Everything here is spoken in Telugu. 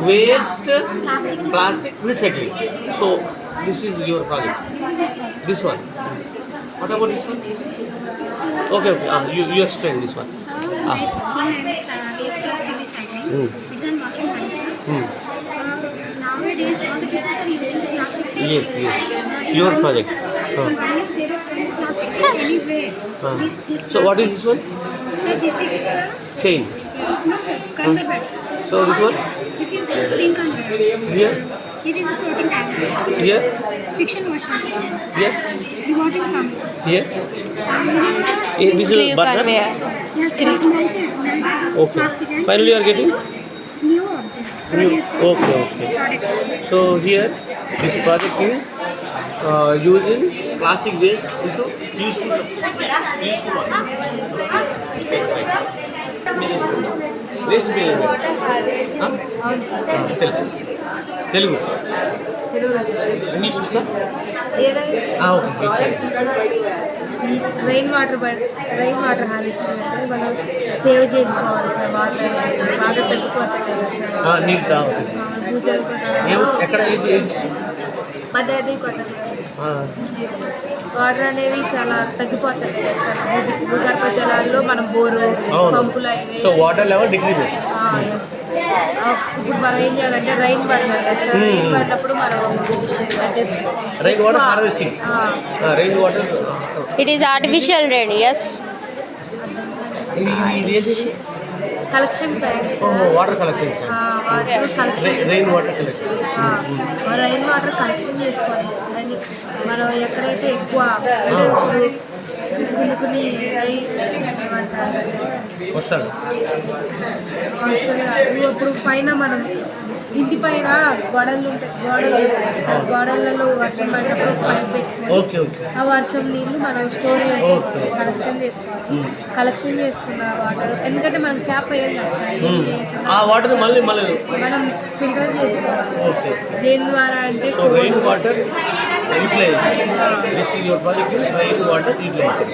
Waste plastic recycling. So this is your project. This one. What about this one? Okay. You explain this one. So like he made waste plastic recycling. It's an working concept. Nowadays all the people are using the plastics. Yes. Your project. In 1 year they were throwing the plastics anywhere. So what is this one? So this is Chain. conveyor belt. So this one? This is just being conveyor. Here. It is a floating tank. Here. Friction machine. Here. The water pump. Here. This is burner. Yes, melted Okay. plastic and Finally you are getting? new object. New. Produce Okay. product. So here this project is using plastic waste into useful one. Waste Telugu English చూస్తా ఓకే రైన్ వాటర్ హార్వెస్టింగ్ అంటే మనం సేవ్ చేసుకోవాలి సార్. వాటర్ అనేది బాగా తగ్గిపోతాయి కదా సార్. నీళ్ళు తాగుతుంది భూజల ఎక్కడ పద్ధతి కొత్తగా వాటర్ అనేవి చాలా తగ్గిపోతాయి కదా సార్. భూగర్భ జలాల్లో మనం బోరు పంపులు అవి. So water level decrease. ఇప్పుడు మనం ఏం చేయాలంటే రైన్ పడుతుంది కదా సార్. రైన్ పడినప్పుడు మనం అంటే rain water harvesting. Rain water It is artificial rain, yes. Collection tanks. Water collection. Rain water collection. Rain water collection చేసుకోవాలి. అని మనం ఎక్కడైతే ఎక్కువ కొన్ని ఏమంటారు వస్తాడు ఇప్పుడు పైన మనం ఇంటి పైన గోడలు ఉంటాయి సార్. గోడలలో వర్షం పడినప్పుడు పైప్ పెట్టుకోవాలి. ఆ వర్షం నీళ్ళు మనం స్టోర్ చేసుకోవాలి, కలెక్షన్ చేసుకున్న వాటర్. ఎందుకంటే మనం ట్యాప్ వేయాలి కదా సార్. ఆ వాటర్ మళ్ళీ మనం ఫిల్టర్ చేసుకోవాలి. దేని ద్వారా అంటే rain water utilization. This is your project is rain water utilisation.